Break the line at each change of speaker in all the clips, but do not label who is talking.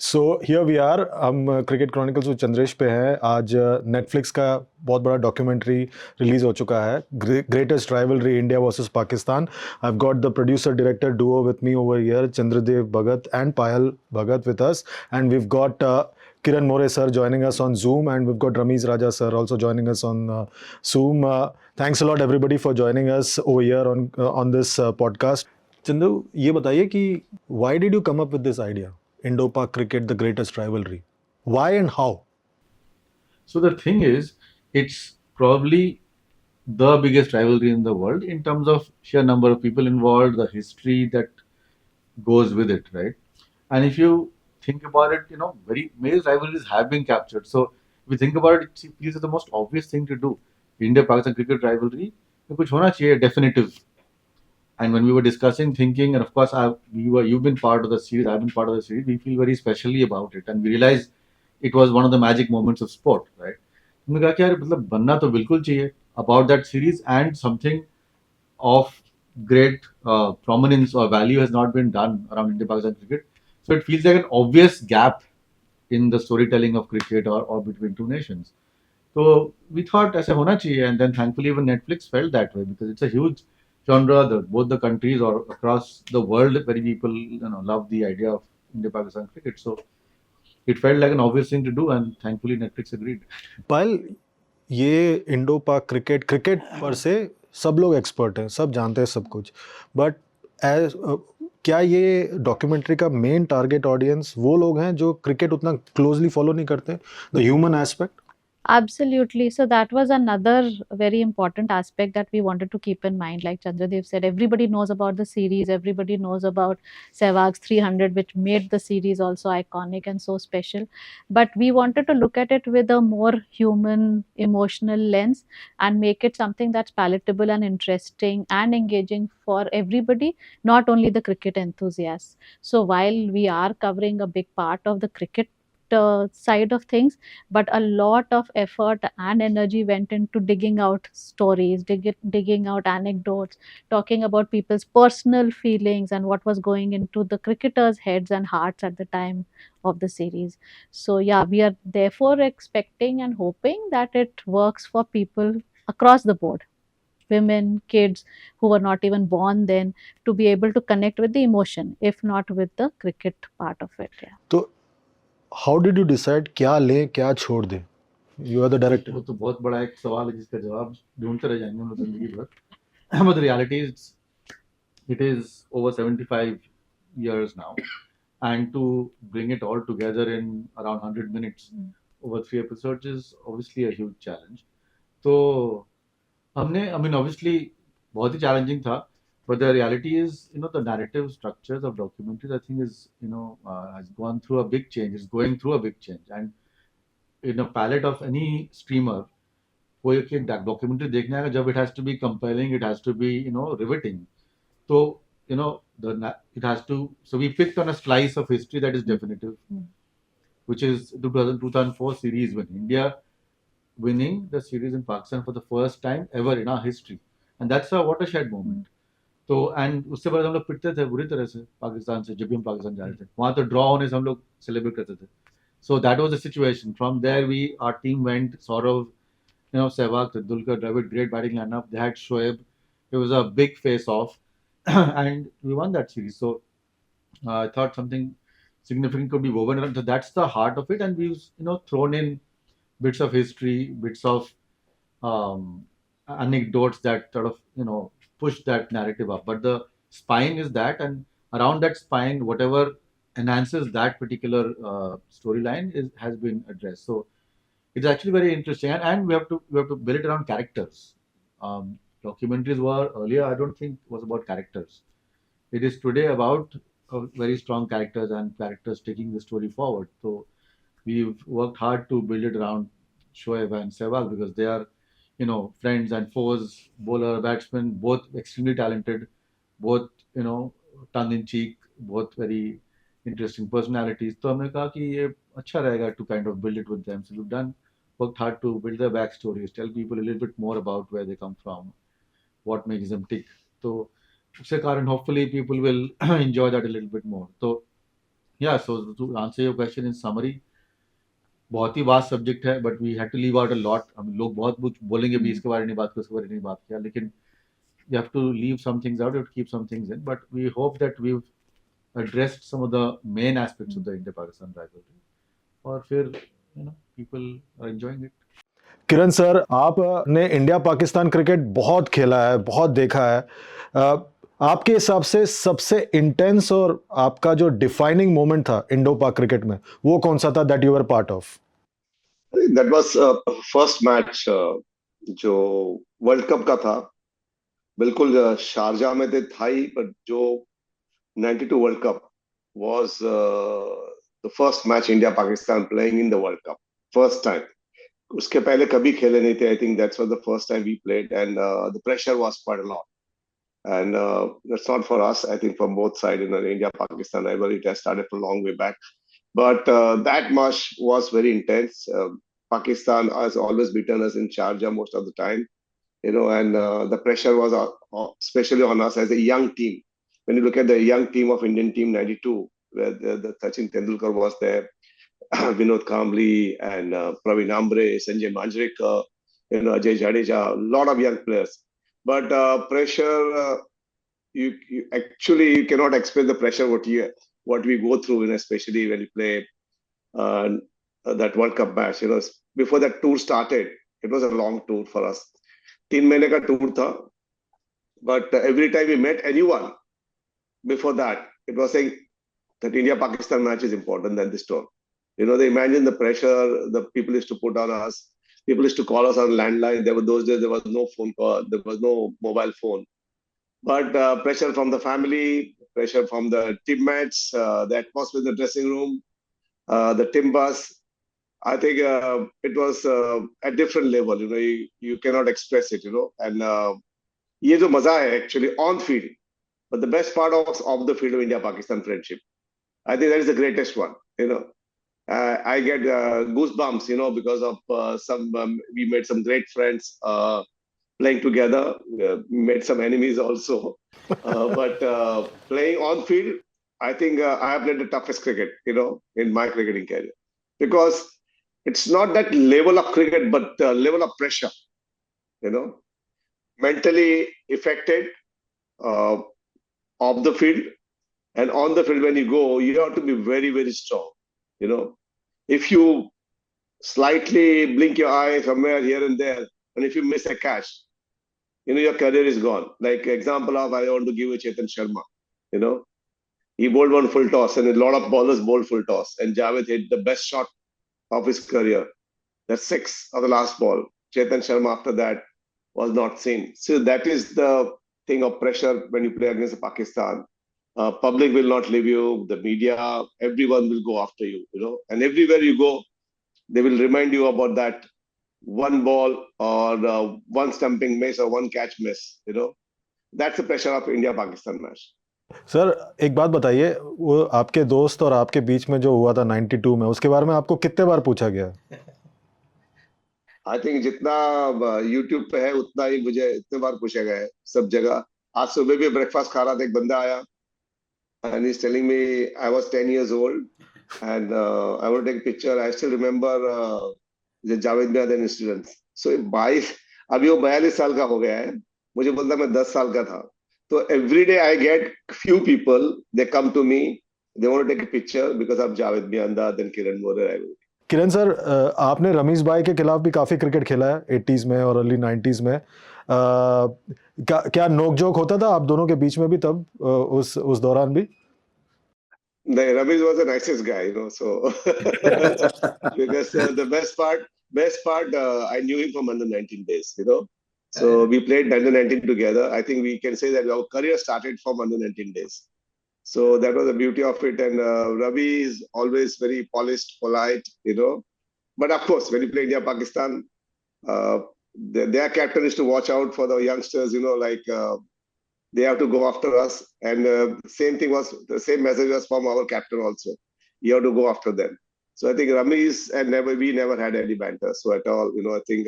So here we are, हम cricket chronicles with Chandresh पे हैं। आज नेटफ्लिक्स का बहुत बड़ा डॉक्यूमेंट्री रिलीज हो चुका है, greatest rivalry India versus Pakistan. I have got the producer director Duo with me over here, Chandradev Bhagat and Payal Bhagat with us, and we've got Kiran More sir joining us on Zoom, and we've got Ramiz Raja sir also joining us on Zoom. Thanks a lot everybody for joining us over here on this podcast. Chandu, ये बताइए कि why did you come up with this idea? Indo-Pak cricket, the greatest rivalry. Why and how?
So the thing is, it's probably the biggest rivalry in the world in terms of sheer number of people involved, the history that goes with it, right? And if you think about it, very many rivalries have been captured. So if you think about it, it feels the most obvious thing to do. India-Pakistan cricket rivalry, कुछ होना चाहिए definitive. And when we were discussing, thinking, and of course, you've been part of the series, I've been part of the series. We feel very specially about it, and we realized it was one of the magic moments of sport, right? हमने कहा कि यार मतलब बनना तो बिल्कुल चाहिए about that series, and something of great prominence or value has not been done around India-Pakistan cricket. So it feels like an obvious gap in the storytelling of cricket or between two nations. So we thought ऐसे होना चाहिए, and then thankfully even Netflix felt that way because it's a huge genre. Both the countries or across the world, many people love the idea of India-Pakistan cricket. So it felt like an obvious thing to do, and thankfully Netflix agreed.
पायल, ये Indo पाक cricket cricket पर से सब लोग expert हैं, सब जानते हैं सब कुछ, बट एज क्या ये डॉक्यूमेंट्री का मेन टारगेट ऑडियंस वो लोग हैं जो क्रिकेट उतना क्लोजली फॉलो नहीं करते, the human aspect?
Absolutely. So that was another very important aspect that we wanted to keep in mind. Like Chandradev said, everybody knows about the series, everybody knows about Sehwag's 300, which made the series also iconic and so special. But we wanted to look at it with a more human, emotional lens and make it something that's palatable and interesting and engaging for everybody, not only the cricket enthusiasts. So while we are covering a big part of the cricket side of things, but a lot of effort and energy went into digging out stories, digging out anecdotes, talking about people's personal feelings and what was going into the cricketers' heads and hearts at the time of the series. So yeah, we are therefore expecting and hoping that it works for people across the board, women, kids who were not even born then, to be able to connect with the emotion, if not with the cricket part of it. Yeah.
तो how did you decide क्या लें क्या छोड़ दें? You are the director.
वो तो बहुत बड़ा एक सवाल है जिसका जवाब ढूंढते रह जाएंगे हम लोग जिंदगी भर. But the reality is, it is over 75 years now, and to bring it all together in around 100 minutes over 3 episodes is obviously a huge challenge. तो हमने, I mean, obviously बहुत ही challenging था, but the reality is, the narrative structures of documentaries, I think, has gone through a big change, is going through a big change, and in a palette of any streamer, कोई एक documentary देखने आएगा, जब it has to be compelling, it has to be riveting. So it has to. So we picked on a slice of history that is definitive, which is the 2004 series when India winning the series in Pakistan for the first time ever in our history, and that's a watershed moment. तो and उससे पहले हम लोग पिटते थे बुरी तरह से पाकिस्तान से, जब भी हम पाकिस्तान जा रहे थे वहां तो ड्रॉ होने से हम लोग सेलिब्रेट करते थे. So that was the situation. From there, our team went Saurav, Sehwag, Tendulkar, Dravid, great batting lineup. They had Shoaib. It was a big face-off, and we won that series. So I thought something significant could be woven around. So that's the heart of it, and we've thrown in bits of history, bits of um, anecdotes that sort of push that narrative up. But the spine is that, and around that spine, whatever enhances that particular storyline has been addressed. So it's actually very interesting, and we have to build it around characters. Documentaries were earlier, I don't think, was about characters. It is today about very strong characters and characters taking the story forward. So we've worked hard to build it around Shoaib and Sehwag because they are, friends and foes, bowler, batsman, both extremely talented, both, tongue in cheek, both very interesting personalities. तो हमने कहा कि ये अच्छा रहेगा to kind of build it with them. So we've worked hard to build their backstories, tell people a little bit more about where they come from, what makes them tick. तो उसके कारण hopefully people will enjoy that a little bit more. So Yeah, so to answer your question in summary, बहुत ही vast subject है, but we had to leave out a lot. हम लोग बहुत कुछ बोलेंगे भी, इसके बारे में नहीं बात किया, उसके बारे में नहीं बात किया, लेकिन you have to leave some things out, you have to keep some things in. But we hope that we've addressed some of the main aspects of the India-Pakistan rivalry. और फिर people are enjoying it.
Kiran sir, आपने India Pakistan cricket बहुत खेला है, बहुत देखा है. आपके हिसाब से सबसे इंटेंस और आपका जो डिफाइनिंग मोमेंट था इंडो पाक क्रिकेट में, वो कौन सा था that you were part of?
That was first match जो वर्ल्ड कप का था. बिल्कुल शारजा में था ही, पर जो 92 world cup was the first match India Pakistan playing in the world cup, first time. उसके पहले कभी खेले नहीं थे. I think that's was the first time we played, and the pressure was quite a lot. And that's not for us. I think from both sides, India-Pakistan rivalry, it has started from a long way back. But that match was very intense. Pakistan has always beaten us in Sharjah most of the time, and the pressure was especially on us as a young team. When you look at the young team of Indian team 92, where the Sachin Tendulkar was there, Vinod Kambli, and Praveen Ambre, Sanjay Manjrekar, Ajay Jadeja, a lot of young players. But pressure, you actually cannot explain the pressure what we go through, especially when you play that World Cup match. Before that tour started, it was a long tour for us. 3 महीने का tour था, but every time we met anyone before that, it was saying that India-Pakistan match is important than this tour. They imagine the pressure the people used to put on us. People used to call us on landline. Those days there was no phone call, there was no mobile phone. But pressure from the family, pressure from the teammates, the atmosphere in the dressing room, the team bus. I think it was a different level. You cannot express it. And ये जो मजा है actually on field, but the best part of the field of India-Pakistan friendship, I think that is the greatest one. I get goosebumps, because of we made some great friends playing together. Made some enemies also, but playing on field, I think I have played the toughest cricket, in my cricketing career, because it's not that level of cricket, but level of pressure, mentally affected off the field, and on the field when you go, you have to be very, very strong. If you slightly blink your eye somewhere here and there, and if you miss a catch, your career is gone. Like example of, I want to give you Chetan Sharma. He bowled one full toss, and a lot of bowlers bowled full toss, and Javed hit the best shot of his career. The sixth of the last ball. Chetan Sharma after that was not seen. So that is the thing of pressure when you play against Pakistan. Public will not leave you. The media, everyone will go after you. And everywhere you go, they will remind you about that one ball or one stumping miss or one catch miss. That's the pressure of India-Pakistan match.
Sir, एक बात बताइए, वो आपके दोस्त और आपके बीच में जो हुआ था 92 में, उसके बारे में आपको कितने बार पूछा गया?
आई थिंक जितना YouTube पे है उतना ही मुझे इतने बार पूछा गया है सब जगह. आज सुबह भी ब्रेकफास्ट खा रहा था, एक बंदा आया and he's telling me I was 10 years old and I want to take a picture. I still remember the Javed Mian incident. So 22, अभी वो 42 साल का हो गया है, मुझे बोलता मैं 10 साल का था. तो every day I get few people, they come to me, they want to take a picture because of Javed Mian and Kiran Moore.
Kiran sir, आपने रमीज भाई के खिलाफ भी काफी क्रिकेट खेला है 80s में और अर्ली 90s में. क्या नोकझोंक होता था आप दोनों के बीच में भी तब, उस दौरान भी?
नहीं, Ramesh was the nicest guy, so because the best part, I knew him from under 19 days, so we played under 19 together. I think we can say that our career started from under 19 days. So that was the beauty of it. And Ravi is always very polished, polite, But of course, when you play India-Pakistan, their captain is to watch out for the youngsters, they have to go after us. And the same message was from our captain also. You have to go after them. So I think Ramesh and we never had any banter. So at all, I think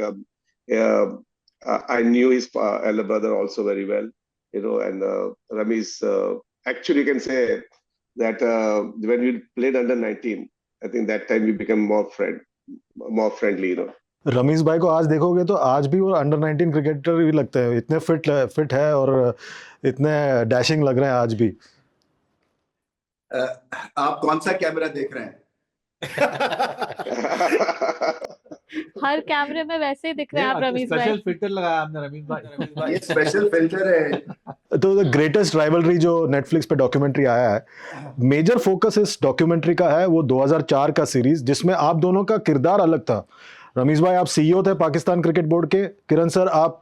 I knew his elder brother also very well, and Ramesh, actually you can say that when we played under 19, I think that time we became more friendly, you know.
Ramiz भाई को आज देखोगे तो आज भी वो under 19 cricketer भी लगते हैं, इतने फिट है और इतने डैशिंग लग रहे हैं आज भी।
आप कौन सा कैमरा देख रहे हैं?
हर कैमरे में वैसे ही दिख रहे हैं आप रमीज भाई।
स्पेशल फिल्टर लगाया आपने रमीज भाई।
ये स्पेशल फिल्टर है।
तो द ग्रेटेस्ट राइवलरी जो नेटफ्लिक्स पे डॉक्यूमेंट्री आया है, मेजर फोकस इस डॉक्यूमेंट्री का है वो 2004 का सीरीज जिसमें आप दोनों का किरदार अलग था। रमीज भाई आप सीईओ थे पाकिस्तान क्रिकेट बोर्ड के, किरण सर आप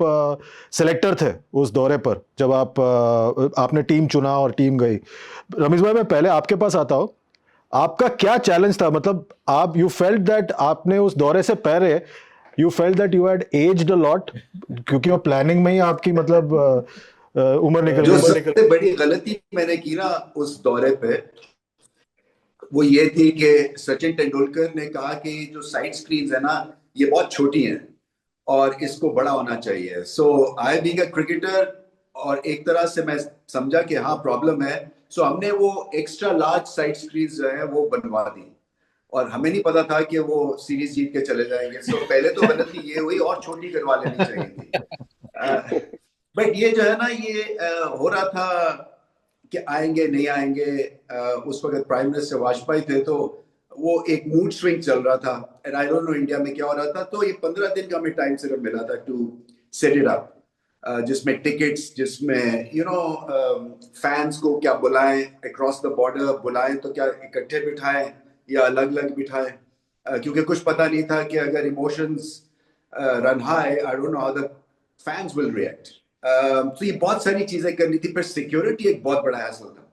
सेलेक्टर थे उस दौरे पर जब आपने टीम चुना और टीम गई। रमीज भाई मैं पहले आपके पास आता हूँ, आपका क्या चैलेंज था? मतलब आप यू फेल्ट दैट आपने उस दौरे से पहले you felt that you had aged a lot, क्योंकि वो प्लानिंग में ही आपकी मतलब उम्र निकल
जो
गई।
सबसे बड़ी गलती मैंने की ना उस दौरे पे वो ये थी कि सचिन तेंदुलकर ने कहा कि जो साइड स्क्रीन्स है ना ये बहुत छोटी हैं और इसको बड़ा होना चाहिए। सो आई बीइंग अ क्रिकेटर और एक तरह से मैं समझा कि हाँ प्रॉब्लम है, सो हमने वो एक्स्ट्रा लार्ज साइड स्क्रीन्स जो है वो बनवा दी और हमें नहीं पता था कि वो सीरीज जीत के चले जाएंगे। सो पहले तो गलती ये हुई और छोटी करवा लेनी चाहिए थी। बट ये जो है ना ये हो रहा था कि आएंगे नहीं आएंगे। उस वक्त प्राइम मिनिस्टर वाजपेयी थे तो वो एक मूड स्विंग चल रहा था and I don't know India में क्या हो रहा था। तो ये 15 दिन का हमें टाइम सिर्फ मिला था टू सेट इट अप, जिसमें टिकट्स, जिसमें यू नो फैंस को क्या बुलाएं अक्रॉस द बॉर्डर, बुलाएं तो क्या इकट्ठे बिठाएं या अलग अलग बिठाएं, क्योंकि कुछ पता नहीं था कि अगर emotions run high I don't know how the fans will react. तो ये बहुत सारी चीजें करनी थी, पर सिक्योरिटी एक बहुत बड़ा हैसल था।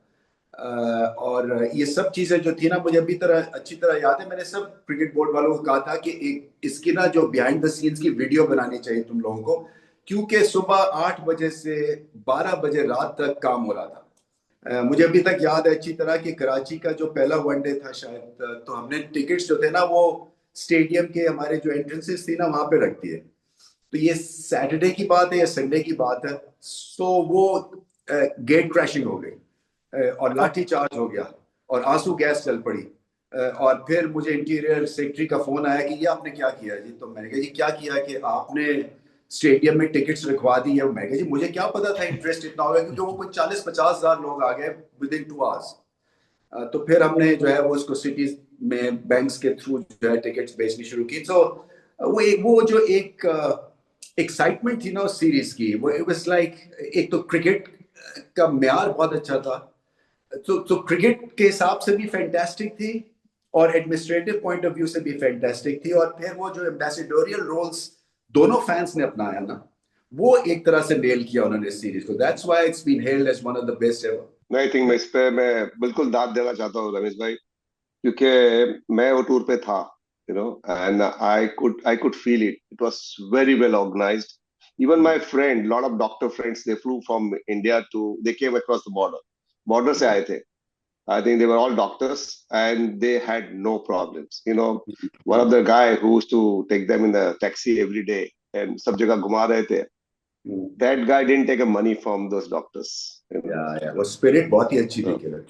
और ये सब चीजें जो थी ना मुझे अभी अच्छी तरह याद है। मैंने सब क्रिकेट बोर्ड वालों को कहा था कि एक इसकी ना जो बिहाइंड द सीन्स की वीडियो बनानी चाहिए तुम लोगों को, क्योंकि सुबह 8 बजे से 12 बजे रात तक काम हो रहा था। मुझे अभी तक याद है अच्छी तरह कि कराची का जो पहला वनडे था शायद, तो हमने टिकट्स जो थे ना वो स्टेडियम के हमारे जो एंट्रेंसेस थी ना वहां पे रख दिए। तो ये सैटरडे की बात है या संडे की बात है। सो वो गेट क्रैशिंग हो गई और लाठी चार्ज हो गया और आंसू गैस चल पड़ी। और फिर मुझे इंटीरियर सेक्रेटरी का फोन आया कि ये आपने क्या किया जी? तो मैंने कहा जी क्या किया कि आपने स्टेडियम में टिकट्स रखवा दी है। मैं कहा जी मुझे क्या पता था इंटरेस्ट इतना होगा, क्योंकि वो कोई 40-50 हजार लोग आ गए विद इन 2 आवर्स। तो फिर हमने जो है वो उसको सिटीज में बैंक्स के थ्रू जो है टिकट्स बेचनी शुरू की। तो वो जो एक एक्साइटमेंट थी ना उस सीरीज की, वो इट वाज लाइक, एक तो क्रिकेट का म्यार बहुत अच्छा था, तो क्रिकेट के हिसाब से भी फैंटास्टिक थी और एडमिनिस्ट्रेटिव पॉइंट ऑफ व्यू से भी फैंटास्टिक थी। और फिर वो जो एम्बेसडोरियल रोल्स दोनों फैंस ने अपनाया ना, वो एक तरह से नेल किया उन्होंने इस सीरीज को। That's why it's been held as one of the best ever.
I think मैं इस पे मैं बिल्कुल दाद देना चाहता हूँ रमेश भाई, क्योंकि मैं वो टूर पे था, you know, and I could feel it. It was very well organized. Even my friend, lot of doctor friends, they flew from India they came across the border. Border से आए थे. I think they were all doctors and they had no problems. You know, one of the guy who used to take them in the taxi every day and सब जगह घुमा रहे थे. That guy didn't take a money from those doctors. You know?
Yeah. वो spirit बहुत ही अच्छी थी किरण,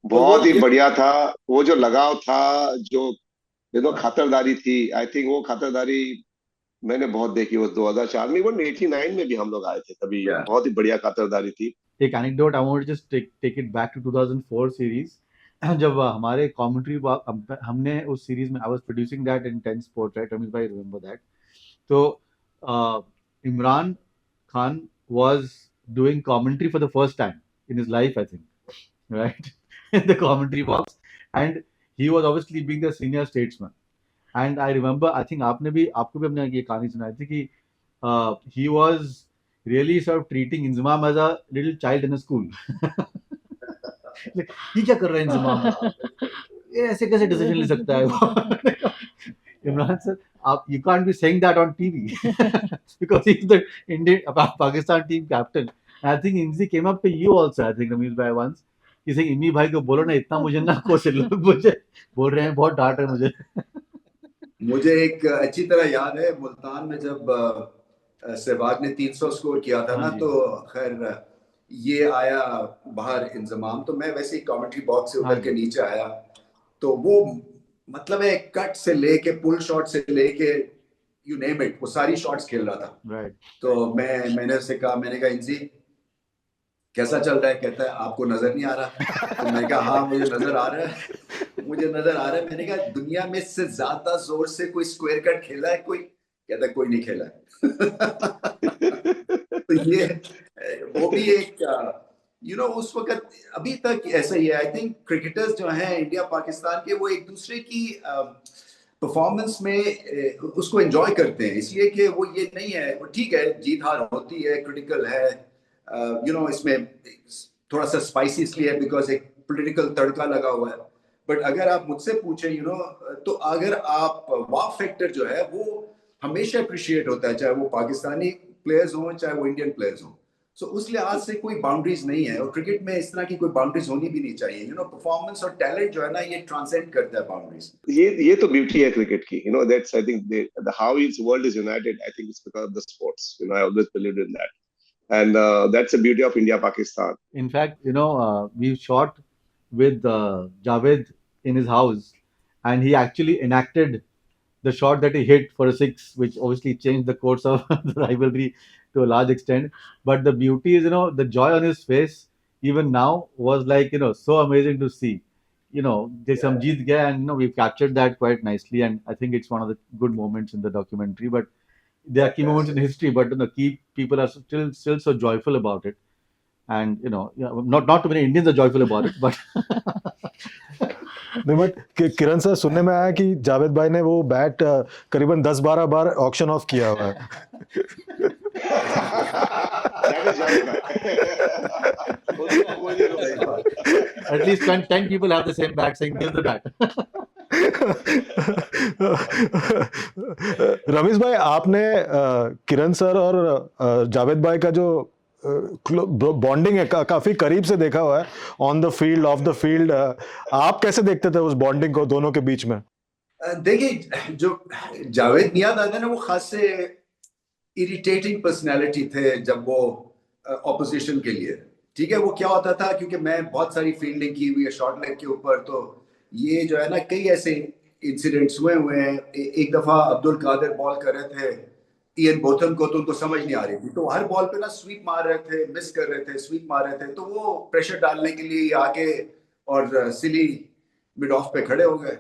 बहुत ही बढ़िया था। वो जो लगाव था, जो खातरदारी थी, आई थिंक वो खातरदारी मैंने बहुत देखी उस 2004 में, 1989 में भी हम लोग आए थे तभी। बहुत ही बढ़िया खातरदारी थी।
एक anecdote, I want to just take it back to 2004 series, जब हमारे कमेंट्री हमने उस सीरीज में, I was producing that in 10 sports, right Ramesh भाई, रिमेंबर दैट? तो Imran Khan was doing commentary for the first time in his life, I think, right, in the commentary box, and he was obviously being the senior statesman. And I remember, I think आपको भी अपने ये कहानी सुनाई थी कि he was really sort of treating Inzamam as a little child in a school. ये क्या कर रहा है इंजमाम, ये ऐसे कैसे डिसीजन ले सकता है वो? Imran sir, you can't be saying that on TV because he's the Indian Pakistan team captain. And I think Inzi came up to you also, I think Ramesh bhai once. किसी इमी भाई को बोलो ना, इतना मुझे ना कोसे लोग मुझे बोल रहे हैं, बहुत डांट रहे मुझे।
मुझे एक अच्छी तरह याद है मुल्तान में जब सहवाग ने 300 स्कोर किया था ना, तो खैर ये आया बाहर इंजमाम, तो मैं वैसे ही कमेंट्री बॉक्स से
हाँ
उतर के
जी।
नीचे आया, तो वो मतलब है कट से लेके पुल शॉट से लेके यू नेम इट, वो सारी शॉट्स खेल रहा था।
राइट।
तो मैंने उससे कहा, मैंने कहा इंजी कैसा चल रहा है? कहता है आपको नजर नहीं आ रहा। तो मैंने कहा हाँ मुझे नजर आ रहा है, मुझे नजर आ रहा है। मैंने कहा दुनिया में इससे ज्यादा जोर से कोई स्क्वायर कट खेला है कोई? कहता है कोई नहीं खेला है। तो ये वो भी एक उस वक्त अभी तक ऐसा ही है। आई थिंक क्रिकेटर्स जो हैं इंडिया पाकिस्तान के, वो एक दूसरे की परफॉर्मेंस में उसको एंजॉय करते हैं, इसलिए कि वो ये नहीं है, वो ठीक है जीत हार होती है, क्रिटिकल है, इसमें थोड़ा सा स्पाइसी इसलिए है बिकॉज एक पॉलिटिकल तड़का लगा हुआ है। बट अगर आप मुझसे पूछें तो अगर आप वाव फैक्टर जो है वो हमेशा अप्रिशिएट होता है, चाहे वो पाकिस्तानी प्लेयर्स हों चाहे वो इंडियन प्लेयर्स हों। सो उस लिहाज से कोई बाउंड्रीज नहीं है, और क्रिकेट में इस तरह की कोई बाउंड्रीज होनी भी नहीं चाहिए। परफॉर्मेंस और टैलेंट जो है ना, ये ट्रांसेंड करता है बाउंड्रीज।
ये तो ब्यूटी है क्रिकेट की, that's I think how is world is United, I think it's because of the sports, I always believed in that, and that's the beauty of India Pakistan.
In fact, we shot with Javed in his house, and he actually enacted the shot that he hit for a six, which obviously changed the course of the rivalry to a large extent. But the beauty is, the joy on his face, even now, was like, so amazing to see. Some jeet gaya, and we've captured that quite nicely, and I think it's one of the good moments in the documentary. But there are key moments in history, but key people are still so joyful about it. And not too many Indians are joyful about it, but
नहीं, but Kiran sir, सुनने में आया कि जावेद भाई ने वो bat करीबन 10-12 बार auction of किया हुआ है।
That is Javed bhai. उसको कोई नहीं रोक सकता।
at least 10 people have the same bat saying, give the bat.
Ramesh भाई, आपने किरण सर और जावेद भाई का जो बॉन्डिंग है काफी करीब से देखा हुआ है, on the field, of the field. आप कैसे देखते थे उस बॉन्डिंग को दोनों के बीच में?
देखिए, जो जावेद मियां दादा ना, वो खास से इरिटेटिंग पर्सनैलिटी थे जब वो ऑपोजिशन के लिए। ठीक है, वो क्या होता था, क्योंकि मैं बहुत सारी फील्डिंग की हुई है शॉर्ट लेग के ऊपर, तो ये जो है ना कई ऐसे इंसिडेंट्स हुए हैं। एक दफा अब्दुल कादिर बॉल कर रहे थे इयन बोथम को, तो उनको समझ नहीं आ रही थी, तो हर बॉल पे ना स्वीप मार रहे थे, मिस कर रहे थे, स्वीप मार रहे थे, तो वो प्रेशर डालने के लिए आके और सिली मिड ऑफ पे खड़े हो गए।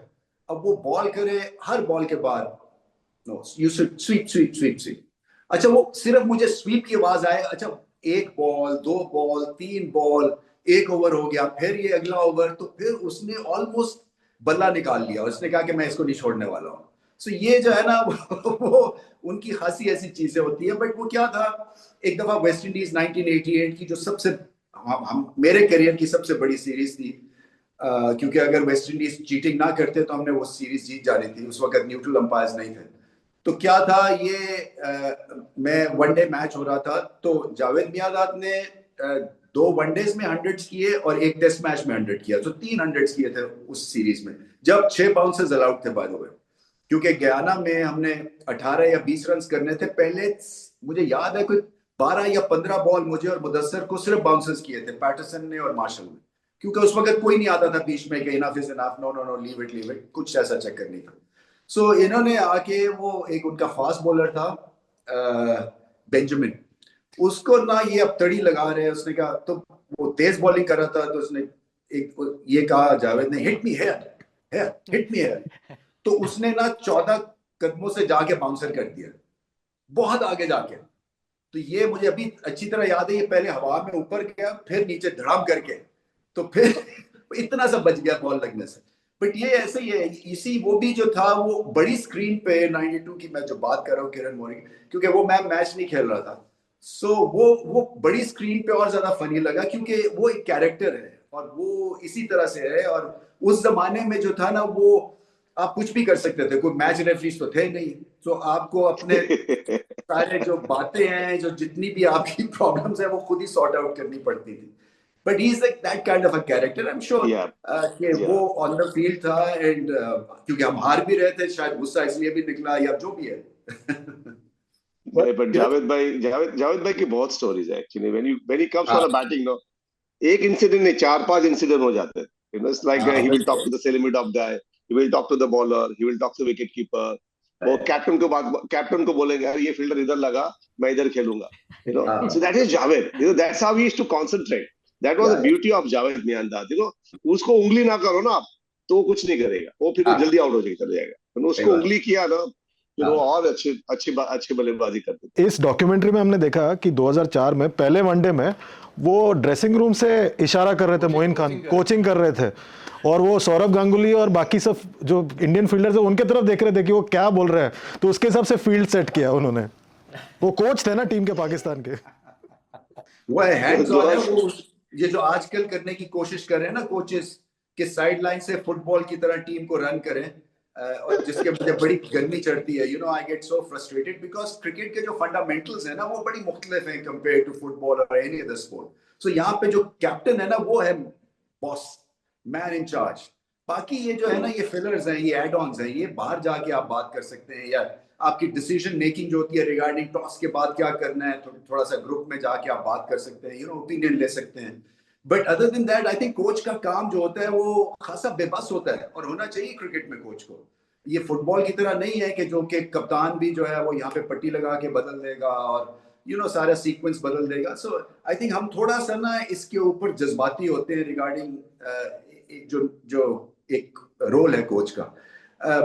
अब वो बॉल करे, हर बॉल के बाद no you should sweep sweep sweep sweep. अच्छा, वो सिर्फ मुझे स्वीप की आवाज आए, अच्छा 1 बॉल 2 बॉल 3 बॉल, 1 ओवर हो गया, फिर ये अगला ओवर, तो फिर उसने ऑलमोस्ट बल्ला निकाल लिया, उसने कहा कि मैं इसको नहीं छोड़ने वाला हूँ। सो ये जो है ना वो उनकी खासी ऐसी चीजें होती है। बट वो क्या था, एक दफा वेस्ट इंडीज 1988 की जो सबसे हम मेरे करियर की सबसे बड़ी सीरीज थी, क्योंकि अगर वेस्ट इंडीज चीटिंग ना करते तो हमने वो सीरीज जीत जानी थी। उस वक्त न्यूट्रल अंपायर्स नहीं थे। तो क्या था ये, मैं वनडे मैच हो रहा था, तो जावेद मियांदाद ने 2 वनडेज में 100 किए और 1 टेस्ट मैच में 100 किया, तो 3 100 किए थे उस सीरीज में, जब 6 बाउंसर्स अलाउड थे बाय द वे। क्योंकि गयाना में हमने 18 या 20 रन करने थे पहले, मुझे याद है कोई 12 या 15 बॉल मुझे और मुदस्सर को सिर्फ बाउंसर्स किए थे, पैटरसन ने और मार्शल ने, क्योंकि उस वक्त कोई नहीं आता था बीच में कि enough is enough, no no no, leave it, कुछ ऐसा चक्कर नहीं था। सो इन्होंने आके, वो एक उनका फास्ट बॉलर था बेंजामिन, उसको ना ये अब तड़ी लगा रहे हैं, उसने कहा, तो वो तेज बॉलिंग कर रहा था, तो उसने ये कहा जावेद ने, hit me here, hit me here, तो उसने ना 14 कदमों से जाके बाउंसर कर दिया, बहुत आगे जाके। तो ये मुझे अभी अच्छी तरह याद है, ये पहले हवा में ऊपर गया, फिर नीचे धड़ाम करके, तो फिर इतना सा बच गया बॉल लगने से। बट ये ऐसे ही है, इसी वो भी जो था, वो बड़ी स्क्रीन पे 92 की मैं जो बात कर रहा हूँ किरण मोरी, क्योंकि वो मैं मैच नहीं खेल रहा था, सो वो बड़ी स्क्रीन पे और ज्यादा फनी लगा, क्योंकि वो एक कैरेक्टर है और वो इसी तरह से है। और उस जमाने में जो था ना, वो आप कुछ भी कर सकते थे, कोई मैच रेफरीज तो थे नहीं, तो आपको अपने सारे जो बातें हैं, जो जितनी भी आपकी प्रॉब्लम्स है, वो खुद ही सॉर्ट आउट करनी पड़ती थी। But he is like that kind of a character, I am sure कि वो ऑन द फील्ड था, एंड क्योंकि हम हार भी रहे थे, शायद गुस्सा इसलिए भी निकला, या जो भी है।
But
नहीं, पर जावेद भाई की बहुत स्टोरीज है एक्चुअली व्हेन ही कम्स
हाँ
फॉर द बैटिंग नो, एक इंसिडेंट नहीं, चार पांच इंसिडेंट हो जाते हैं। यू नो, इट्स लाइक
हाँ
ही विल टॉक
बिल्कुल
to the celebrity of guy, he will talk to the bowler, he will talk to wicket keeper. वो कैप्टन को बोलेंगे यार ये फील्डर इधर लगा, मैं इधर खेलूंगा। यू नो,
हाँ
so that is Javed, you know, that's how he used to concentrate. That was
yeah
the beauty of Javed Miandad, you know. उसको उंगली ना करो ना आप, तो वो कुछ नहीं करेगा, वो फिर वो
हाँ
जल्दी आउट हो जाके चले जाएगा। You know,
सही
उसको
बात
उंगली किया ना, फिर वो
हाँ
और अच्छी बल्लेबाजी करते थे।
इस डॉक्यूमेंट्री में हमने देखा कि 2004 में पहले वनडे में वो ड्रेसिंग रूम से इशारा कर रहे थे, मोइन खान कोचिंग कर रहे थे, और वो सौरभ गांगुली और बाकी सब जो इंडियन फील्डर्स है उनके तरफ देख रहे थे कि वो क्या बोल रहे हैं, तो उसके हिसाब से फील्ड सेट किया उन्होंने। वो कोच थे ना टीम के, पाकिस्तान के।
वो हैंड्स
दो
ऑन है
हजार
वो। ये जो आजकल करने की कोशिश कर रहे हैं ना कोचेस, कि साइड लाइन से फुटबॉल की तरह टीम को रन करें, और जिसके मुझे बड़ी गर्मी चढ़ती है। I get so frustrated because cricket के जो फंडामेंटल्स है ना वो बड़ी मुख्तलिफ हैं कंपेयर टू फुटबॉल और एनी अदर स्पोर्ट। सो यहाँ पे जो कैप्टन है ना वो है बॉस, मैन इन चार्ज। बाकी ये जो है ना ये फिलर्स हैं, ये एड ऑन्स हैं, ये बाहर जाके आप बात कर सकते हैं, या आपकी डिसीजन मेकिंग जो होती है रिगार्डिंग टॉस के बाद क्या करना है, थोड़ा सा ग्रुप में जाके आप बात कर सकते हैं, ओपिनियन ले सकते हैं। But other than that I think coach का काम जो होता है वो खासा बेबस होता है, और होना चाहिए क्रिकेट में कोच को। ये फुटबॉल की तरह नहीं है कि जो कि कप्तान भी जो है वो यहाँ पे पट्टी लगा के बदल देगा और सारा सीक्वेंस बदल देगा। सो आई थिंक हम थोड़ा सा ना इसके ऊपर जज्बाती होते हैं रिगार्डिंग जो जो एक रोल है कोच का।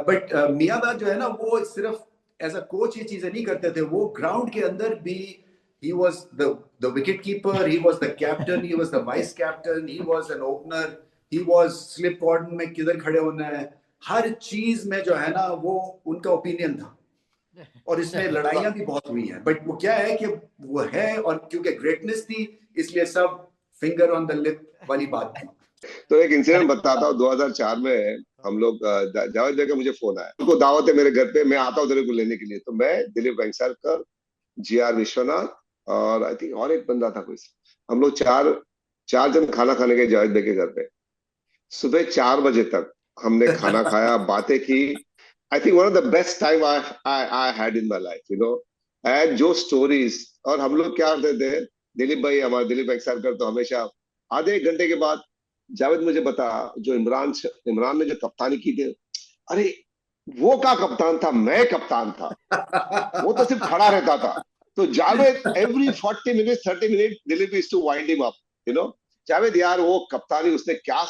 बट मियांदाद जो है ना वो सिर्फ एज अ कोच ये चीजें नहीं करते थे, वो ग्राउंड के अंदर भी he was the wicket keeper, he was the captain, he was the vice captain, he was an opener, he was slip cordon में किधर खड़े होना है, हर चीज में जो है ना वो उनका ओपिनियन था। और इसमें लड़ाइयां भी बहुत हुई हैं, बट वो क्या है कि वो है, और क्योंकि ग्रेटनेस थी इसलिए सब फिंगर ऑन द लिप वाली बात थी।
तो एक इंसिडेंट बताता हूँ, 2004 में हम लोग जावेद भाई का मुझे फोन आया, उनको दावत है मेरे घर पे, मैं आता हूँ तेरे को लेने के लिए। तो मैं, दिलीप वेंगसरकर, GR विश्वनाथ और आई थिंक और एक बंदा था कोई, हम लोग चार चार जन खाना खाने गए जावेद भाई के घर पे। सुबह 4 बजे तक हमने खाना खाया, बातें की। I think one of the best time I had in my life, and जो स्टोरीज। और हम लोग क्या करते थे, दिलीप भाई, हमारे दिलीप वेंगसरकर तो हमेशा आधे एक घंटे के बाद, जावेद मुझे बता, जो इमरान ने जो कप्तानी की थी, अरे वो का कप्तान था, मैं कप्तान था, वो तो सिर्फ खड़ा रहता था। तो Javed every 40 minute 30 minute Dilip is to wind him up, Javed यार वो कप्तानी उसने क्या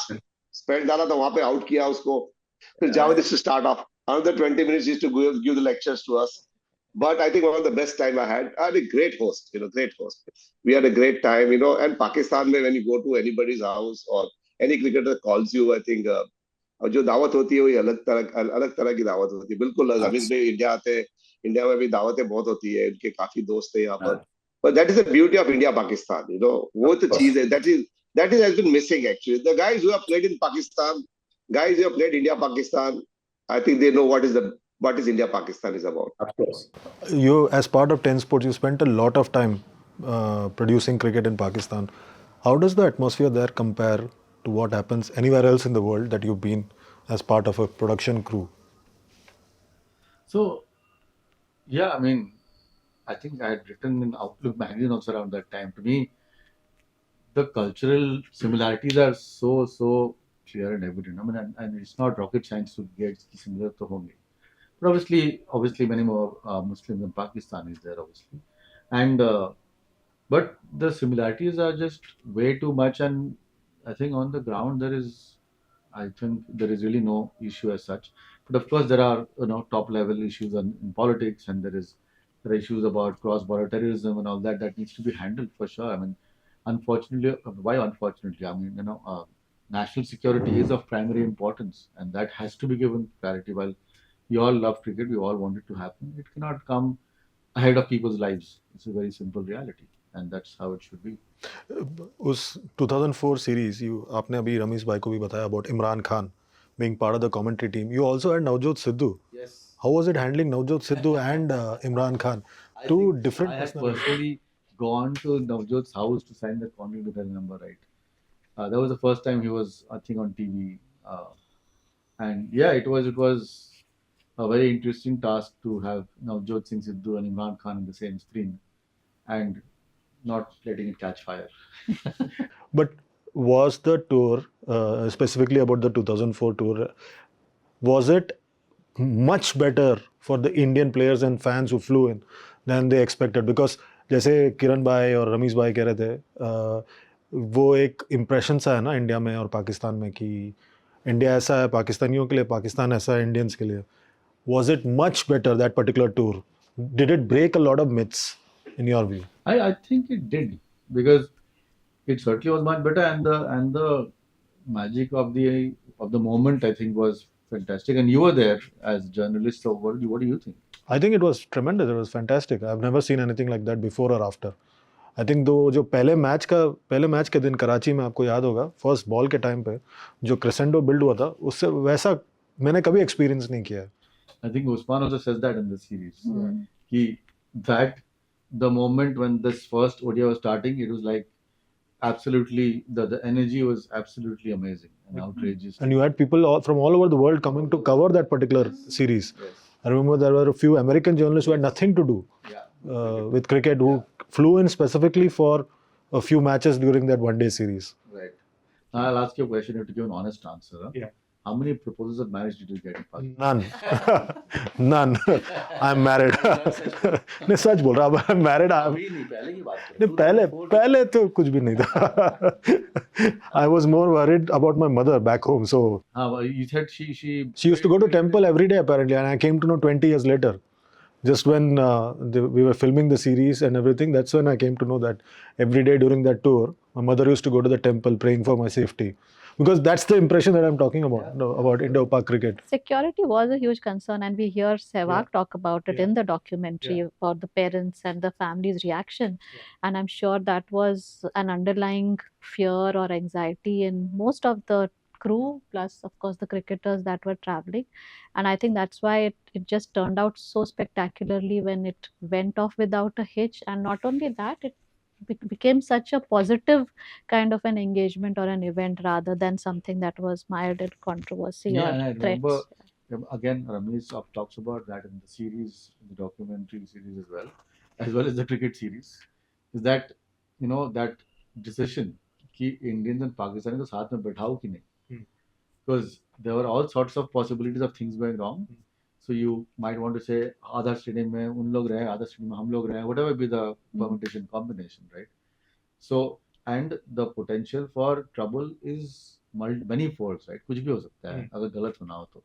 स्पेल डाला था वहां पे, आउट किया उसको। फिर Javed is to start off another 20 minutes is to give the lectures to us. But I think one of the best time I had a great host, great host. We had a great time, and Pakistan में when you go to anybody's house or any cricketer calls you, I think और जो दावत होती है वही अलग तरह की दावत होती है। बिल्कुल रमेश भाई इंडिया आते हैं, इंडिया में भी दावतें बहुत होती है, उनके काफी दोस्त है यहाँ पर। But that is the beauty of India Pakistan, वो तो चीज है, that is has been missing actually. The guys who have played in Pakistan, guys who have played India Pakistan, I think they know what is India Pakistan is about.
Of course.
You, as part of 10 Sports, you spent a lot of time producing cricket in Pakistan. How does the atmosphere there compare to what happens anywhere else in the world that you've been as part of a production crew?
So, yeah, I mean, I think I had written in Outlook magazine also around that time. To me, the cultural similarities are so clear and evident. I mean, and it's not rocket science to get similar to honge. But obviously, many more Muslims in Pakistan is there, obviously, and but the similarities are just way too much. And I think on the ground I think there is really no issue as such. But of course, there are top level issues in politics, and there are issues about cross-border terrorism and all that needs to be handled for sure. I mean, unfortunately, why unfortunately? I mean, national security is of primary importance, and that has to be given priority. While we all love cricket, we all want it to happen, it cannot come ahead of people's lives. It's a very simple reality, and that's how it should be.
उस 2004 series, आपने अभी रमीश भाई को भी बताया about Imran Khan being part of the commentary team. You also had Navjot Sidhu.
Yes.
How was it handling Navjot Sidhu and Imran Khan? Two different
I had
personalities.
personally gone to Navjot's house to sign the contract, if I remember right. That was the first time he was, I think, on TV. And yeah, it was a very interesting task to have Navjot Singh Sidhu and Imran Khan in the same screen and not letting it catch fire.
But was the tour, specifically about the 2004 tour, was it much better for the Indian players and fans who flew in than they expected? Because जैसे किरण भाई और रमीश भाई कह रहे थे, वो एक impression सा है ना इंडिया में और पाकिस्तान में कि इंडिया ऐसा है पाकिस्तानियों के लिए, पाकिस्तान ऐसा है इंडियंस के लिए. Was it much better, that particular tour? Did it break a lot of myths in your view?
I think it did, because it certainly was much better, and the magic of the moment, I think, was fantastic. And you were there as journalist, so what do you think?
I think it was tremendous. It was fantastic. I've never seen anything like that before or after. I think जो पहले match के दिन कराची में, आपको याद होगा, first ball के time पे जो क्रेसेंडो बिल्ड हुआ था, उससे वैसा मैंने कभी एक्सपीरियंस नहीं किया है.
I think Usman also says that in the series. That the moment when this first ODI was starting, it was like absolutely, the energy was absolutely amazing and outrageous.
And you had people from all over the world coming to cover that particular series.
Yes.
I remember there were a few American journalists who had nothing to do with cricket, who flew in specifically for a few matches during that one-day series.
Right. Now I'll ask you a question. You have to give an honest answer. Huh?
Yeah.
How many proposals of marriage did you get in Pakistan?
None. None. I'm married. नहीं, सच बोल रहा हूँ. I'm married.
अभी नहीं, पहले की बात करो.
नहीं, पहले तो कुछ भी नहीं था. I was more worried about my mother back home. So
well, you said she
used to go to temple every day apparently, and I came to know 20 years later. Just when we were filming the series and everything, that's when I came to know that every day during that tour, my mother used to go to the temple praying for my safety. Because that's the impression that I'm talking about, about Indo-Pak cricket.
Security was a huge concern, and we hear Sehwag talk about it in the documentary about the parents and the family's reaction. And I'm sure that was an underlying fear or anxiety in most of the crew, plus of course the cricketers that were traveling. And I think that's why it just turned out so spectacularly when it went off without a hitch. And not only that, it became such a positive kind of an engagement or an event rather than something that was mired in controversy
and I
or
remember
threats.
again Ramesh talks about that in the series, the documentary series as well as the cricket series, is that that decision कि Indians and Pakistanis को साथ में बैठाओ कि नहीं, because there were all sorts of possibilities of things going wrong. So you might want to say Aadhar Stadium में उन लोग रहे, Aadhar Stadium में हम लोग रहे, whatever be the permutation combination, right? So, and the potential for trouble is many folds, right? कुछ भी हो सकता है अगर गलत होना हो तो.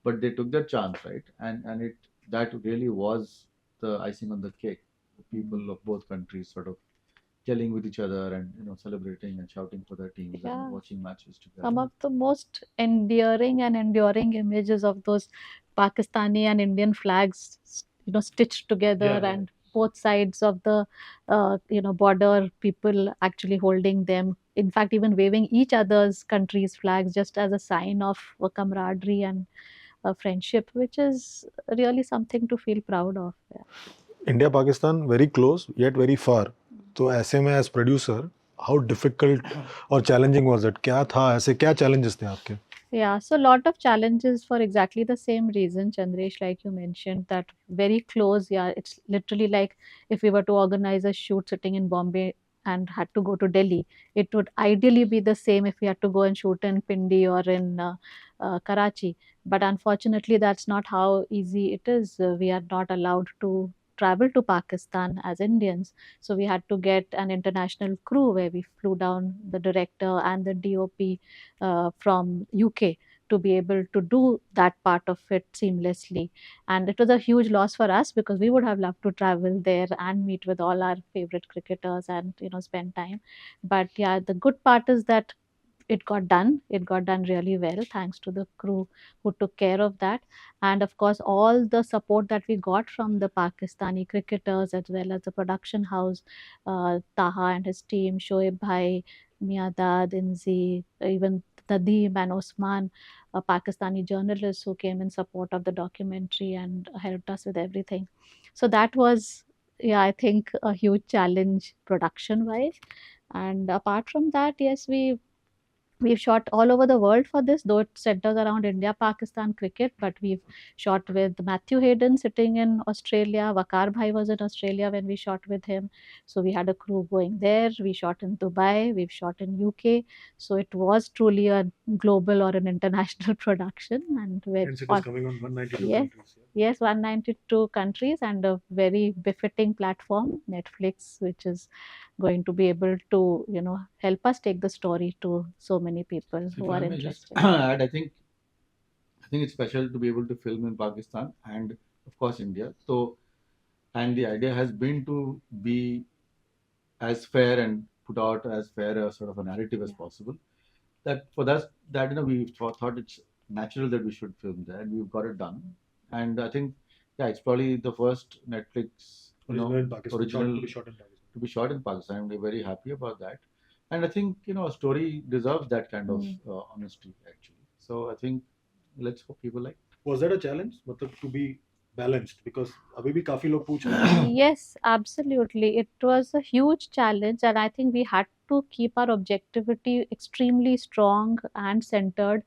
But they took that chance, right? And that really was the icing on the cake. The people of both countries sort of gelling with each other and celebrating and shouting for their teams and watching matches together.
Some of the most endearing and enduring images of those Pakistani and Indian flags, stitched together, and both sides of the border, people actually holding them. In fact, even waving each other's country's flags just as a sign of camaraderie and friendship, which is really something to feel proud of.
India Pakistan very close yet very far. तो ऐसे में as producer, how difficult or challenging was it? क्या था, ऐसे क्या challenges थे आपके?
Yeah, so a lot of challenges for exactly the same reason, Chandresh, like you mentioned, that very close. Yeah, it's literally like if we were to organize a shoot sitting in Bombay and had to go to Delhi, it would ideally be the same if we had to go and shoot in Pindi or in Karachi. But unfortunately, that's not how easy it is. We are not allowed to travel to Pakistan as Indians. So we had to get an international crew where we flew down the director and the DOP from UK to be able to do that part of it seamlessly. And it was a huge loss for us because we would have loved to travel there and meet with all our favorite cricketers and spend time. But yeah, the good part is that it got done. It got done really well thanks to the crew who took care of that. And of course, all the support that we got from the Pakistani cricketers as well as the production house, Taha and his team, Shoaib Bhai, Miadad, Inzi, even Nadeem and Osman, Pakistani journalists who came in support of the documentary and helped us with everything. So that was, I think, a huge challenge production-wise. And apart from that, yes, we We've shot all over the world for this, though it centers around India Pakistan cricket. But we've shot with Matthew Hayden sitting in Australia. Wakar Bhai was in Australia when we shot with him. So we had a crew going there. We shot in Dubai. We've shot in UK. So it was truly a global or an international production. And
Hence it is coming on 192
yes,
countries. Yeah.
yes, 192 countries and a very befitting platform, Netflix, which is going to be able to, help us take the story to so many people
So
who
if
are
I may just
interested.
add, I think it's special to be able to film in Pakistan and of course India. So, and the idea has been to be as fair and put out as fair a sort of a narrative as possible. That for that we thought it's natural that we should film there, and we've got it done. And I think it's probably the first Netflix
Original in Pakistan.
original
To be shot in Pakistan.
to be shot in Pakistan. And we're very happy about that. And I think a story deserves that kind of honesty actually. So I think let's hope people like.
Was that a challenge? मतलब to be balanced because अभी भी काफी लोग पूछ रहे हैं.
Yes, absolutely. It was a huge challenge, and I think we had to keep our objectivity extremely strong and centered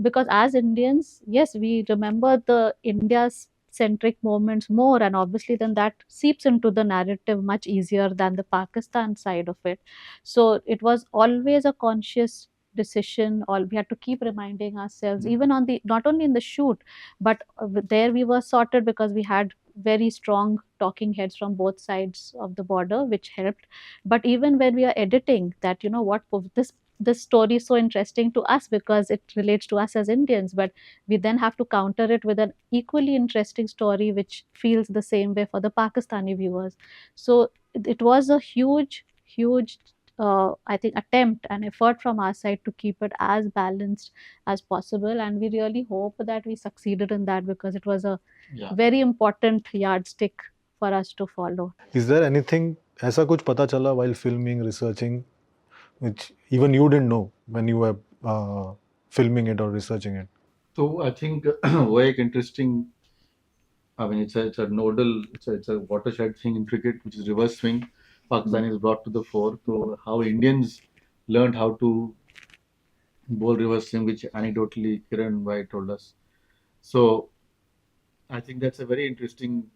because, as Indians, yes, we remember the India's centric moments more, and obviously, then that seeps into the narrative much easier than the Pakistan side of it. So, it was always a conscious decision. All we had to keep reminding ourselves, even on the not only in the shoot, but there we were sorted because we had very strong talking heads from both sides of the border, which helped. But even when we are editing, that what this story is so interesting to us because it relates to us as Indians, but we then have to counter it with an equally interesting story which feels the same way for the Pakistani viewers. So it was a huge I think attempt and effort from our side to keep it as balanced as possible, and we really hope that we succeeded in that because it was a very important yardstick for us to follow.
Is there anything ऐसा कुछ पता चला while filming, researching, which even you didn't know when you were filming it or researching it?
So I think वो एक interesting. I mean, it's a nodal, it's a watershed thing in cricket, which is reverse swing. Pakistan is brought to the fore. So how Indians learned how to bowl reverse swing, which anecdotally Kiran White told us. So I think that's a very interesting,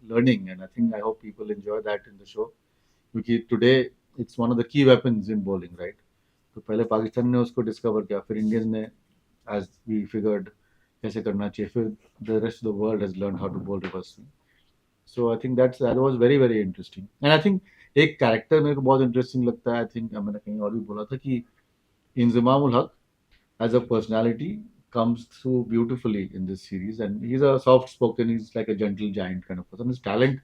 learning, and I hope people enjoy that in the show. Because today it's one of the key weapons in bowling, right? तो पहले पाकिस्तान ने उसको discover किया, फिर Indians ने, as we figured, कैसे करना चाहिए, फिर the rest of the world has learned how to bowl reverse swing. So I think that was very very interesting. And I think एक कैरेक्टर मेरे को बहुत इंटरेस्टिंग लगता है. I think मैंने कहीं और भी बोला था कि Inzamam ul Haq as a personality comes through beautifully in this series, and he's a soft spoken, he's like a gentle giant kind of person. His talent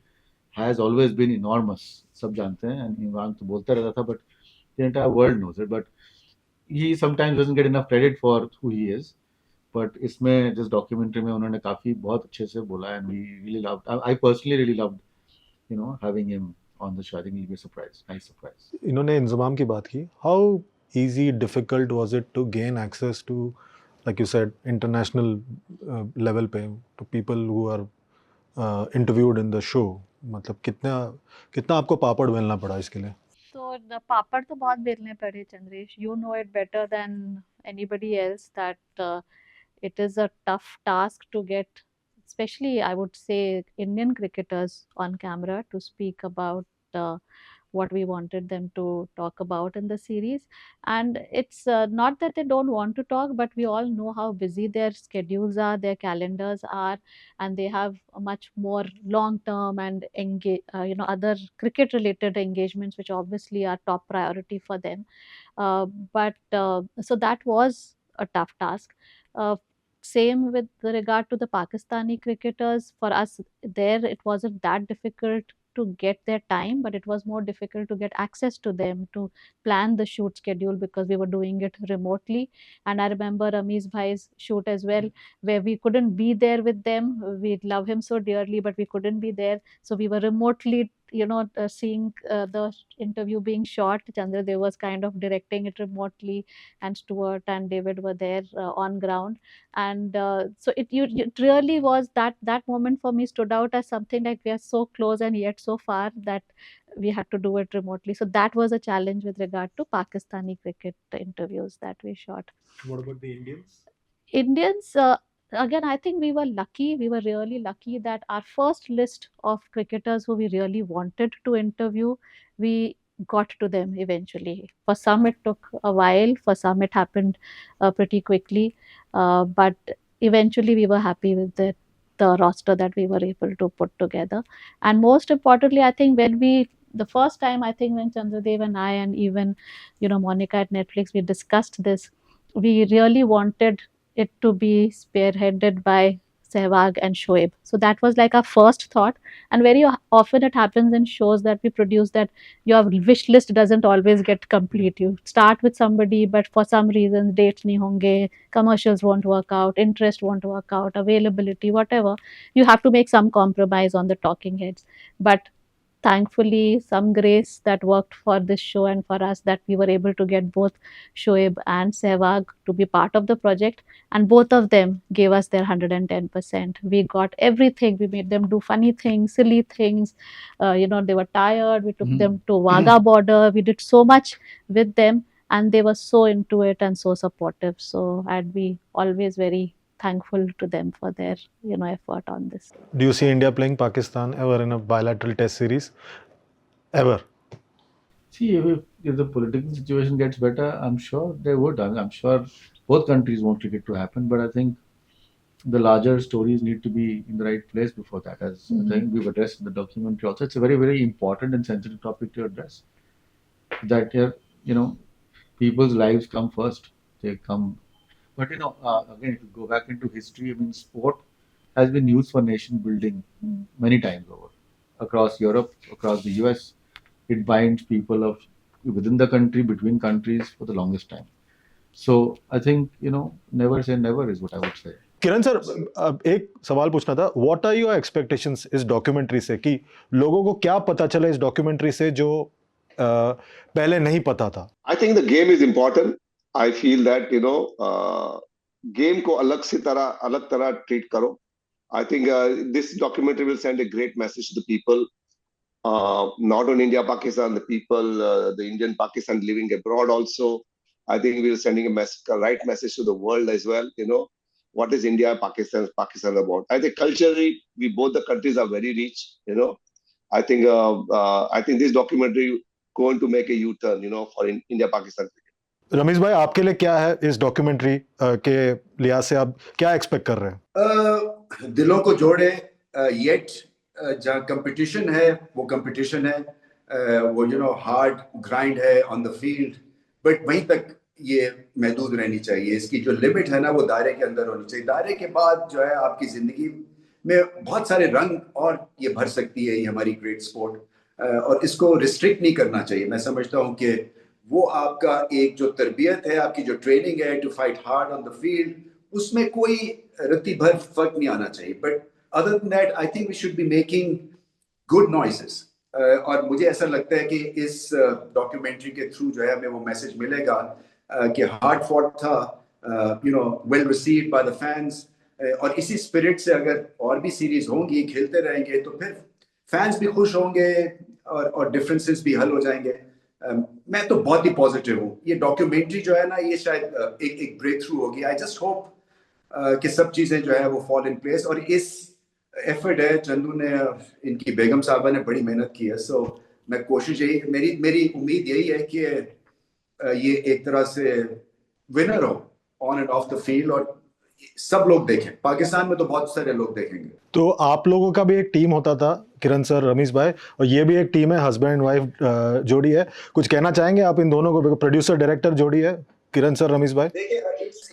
has always been enormous, सब जानते हैं, and इमरान तो बोलता रहता था, but the entire world knows it, but he sometimes doesn't get enough credit for who he is. But इसमें जिस documentary में उन्होंने काफी बहुत अच्छे से बोला, and we really loved, I personally really loved having him on the show. I think he'll be a surprise, nice surprise.
इन्होंने इंजमाम की बात की. How easy, difficult was it to gain access to, like you said, international level पे, to people who are interviewed in the show? मतलब कितना आपको पापड़ बेलना पड़ा इसके लिए?
So the papad to bahut belne pade, Chandresh. You know it better than anybody else that it is a tough task to get, especially I would say, Indian cricketers on camera to speak about what we wanted them to talk about in the series. And it's not that they don't want to talk, but we all know how busy their schedules are, their calendars are, and they have a much more long term and other cricket related engagements, which obviously are top priority for them. But so that was a tough task. Uh, Same with regard to the Pakistani cricketers. For us, there it wasn't that difficult to get their time, but it was more difficult to get access to them to plan the shoot schedule because we were doing it remotely. And I remember Ramiz Bhai's shoot as well, where we couldn't be there with them. We love him so dearly, but we couldn't be there. So we were remotely seeing the interview being shot, Chandradev was kind of directing it remotely, and Stuart and David were there on ground. And so it really was that moment for me stood out as something like we are so close and yet so far that we had to do it remotely. So that was a challenge with regard to Pakistani cricket interviews that we shot.
What about the Indians?
Indians, again, I think we were lucky. We were really lucky that our first list of cricketers who we really wanted to interview, we got to them eventually. For some, it took a while. For some, it happened pretty quickly. But eventually, we were happy with the roster that we were able to put together. And most importantly, I think the first time, I think when Chandradev and I and even, Monica at Netflix, we discussed this, we really wanted it to be spearheaded by Sehwag and Shoaib. So that was like our first thought. And very often it happens in shows that we produce that your wish list doesn't always get complete. You start with somebody, but for some reason, dates nahi honge, commercials won't work out, interest won't work out, availability, whatever. You have to make some compromise on the talking heads. But thankfully some grace that worked for this show and for us, that we were able to get both Shoaib and Sehwag to be part of the project, and both of them gave us their 110%. We got everything. We made them do funny things, silly things. They were tired. We took them to Wagah border. We did so much with them, and they were so into it and so supportive. So I'd be always very thankful to them for their effort on this.
Do you see India playing Pakistan ever in a bilateral test series? Ever?
See, if the political situation gets better, I'm sure they would. I'm sure both countries want cricket to happen, but I think the larger stories need to be in the right place before that, as I think we've addressed in the documentary also. It's a very, very important and sensitive topic to address. That people's lives come first. They come, but again, if you go back into history, I mean, sport has been used for nation building many times over, across Europe, across the US. It binds people within the country, between countries for the longest time. So I think never say never is what I would say.
Kiran sir, एक सवाल पूछना था. What are your expectations इस documentary से, कि लोगों को क्या पता चला इस डॉक्यूमेंट्री से जो पहले नहीं पता था?
I think the game is important. I feel that game को अलग तरह treat करो. I think this documentary will send a great message to the people, not only India, Pakistan, the people, the Indian Pakistan living abroad also. I think we are sending a right message to the world as well. What is India, Pakistan about? I think culturally, both the countries are very rich. I think this documentary going to make a U-turn, for India, Pakistan.
Ramesh भाई, आपके लिए क्या है इस documentary के लिहाज से, आप क्या एक्सपेक्ट कर रहे हैं?
दिलों को जोड़े, येट जहाँ कंपटीशन है वो कंपटीशन है, वो हार्ड ग्राइंड है ऑन द फील्ड, बट वहीं तक ये महदूद रहनी चाहिए. इसकी जो लिमिट है ना, वो दायरे के अंदर होनी चाहिए. दायरे के बाद जो है आपकी जिंदगी में बहुत सारे रंग और ये भर सकती है ये हमारी ग्रेट स्पोर्ट, और इसको रिस्ट्रिक्ट नहीं करना चाहिए. मैं समझता हूँ कि वो आपका एक जो तरबियत है, आपकी जो ट्रेनिंग है to fight hard on the field, उसमें कोई रत्ती भर फर्क नहीं आना चाहिए. But other than that, I think we should be making good noises. और मुझे ऐसा लगता है कि इस डॉक्यूमेंट्री के थ्रू जो है हमें वो मैसेज मिलेगा कि हार्ड फॉट था, well received by the fans. और इसी स्पिरिट से अगर और भी सीरीज होंगी, खेलते रहेंगे, तो फिर फैंस भी खुश होंगे और डिफरेंसेस भी हल हो जाएंगे. मैं तो बहुत ही पॉजिटिव हूँ. ये डॉक्यूमेंट्री जो है ना, ये शायद एक ब्रेक थ्रू होगी. आई जस्ट होप कि सब चीजें जो है वो फॉल इन प्लेस. और इस एफर्ट है, चंदू ने, इनकी बेगम साहबा ने बड़ी मेहनत की है. सो मैं कोशिश यही, मेरी उम्मीद यही है कि ये एक तरह से विनर हो on end of the field, और सब लोग देखें. पाकिस्तान में तो बहुत सारे लोग देखेंगे.
तो आप लोगों का भी एक टीम होता था, किरण सर, रमेश भाई, और ये भी एक टीम है, हस्बैंड एंड वाइफ जोड़ी है. कुछ कहना चाहेंगे आप इन दोनों को? प्रोड्यूसर डायरेक्टर जोड़ी है, किरण सर, रमेश भाई.
देखिए,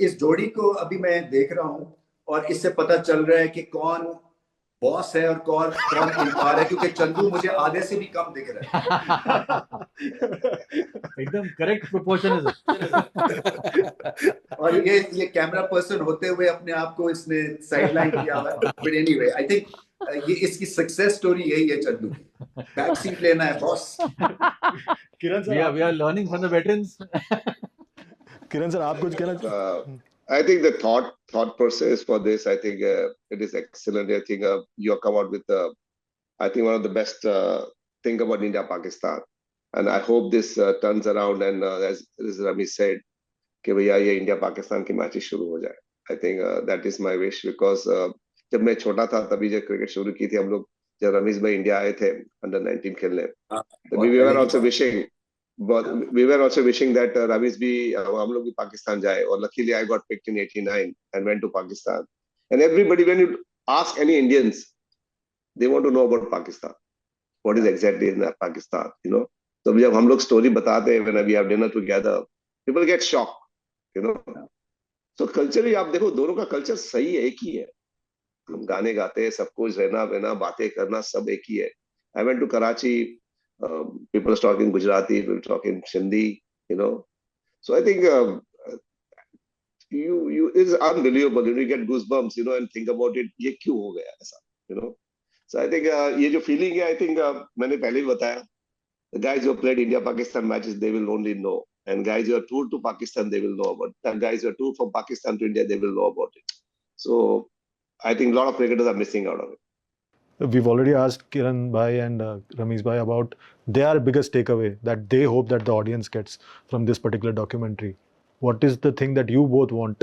इस जोड़ी को अभी मैं देख रहा हूँ, और इससे पता चल रहा है कि कौन बॉस है और कौन इनकार है, क्योंकि चंदू मुझे आधे से भी कम दिख रहा है.
एकदम करेक्ट प्रोपोर्शन है.
और ये कैमरा पर्सन होते हुए अपने आप को इसने साइडलाइन किया हुआ है। बट एनीवे आई थिंक ये इसकी सक्सेस स्टोरी यही है चंदू की, बैक सीट लेना है boss.
Kiran
we are
sir
learning from the veterans.
Kiran sir आप कुछ कहना
I think the thought process for this, I think it is excellent. I think you have come out with, I think one of the best thing about India Pakistan, and I hope this turns around. And as Rami said, कि भैया ये India Pakistan की matches शुरू हो जाए. I think that is my wish because जब मैं छोटा था तभी जब क्रिकेट शुरू की थी हम लोग, जब रमीज भाई इंडिया आए थे अंडर 19 खेलने, we were also wishing. But we were also wishing that Ravi's भी हम लोग भी पाकिस्तान जाए, और luckily I got picked in 89 and went to Pakistan. And everybody, when you ask any Indians, they want to know about Pakistan. What is exactly in Pakistan, you know? So जब हम लोग story बताते हैं, when we have dinner together, people get shocked, you know? So culturally आप देखो दोनों का culture सही है, एक ही है. हम गाने गाते हैं, सब कुछ रहना बहना बातें करना सब एक ही है. I went to Karachi. People are talking Gujarati, people talking Sindhi, you know. So I think it's unbelievable. You get goosebumps, you know, and think about it. ये क्यों हो गया ऐसा, you know. So I think ये जो feeling है, I think मैंने पहले भी बताया. The guys who have played India-Pakistan matches, they will only know. And guys who are toured to Pakistan, they will know about it. And guys who are toured from Pakistan to India, they will know about it. So I think a lot of cricketers are missing out of it.
We've already asked Kiran bhai and Ramesh bhai about their biggest takeaway that they hope that the audience gets from this particular documentary. What is the thing that you both want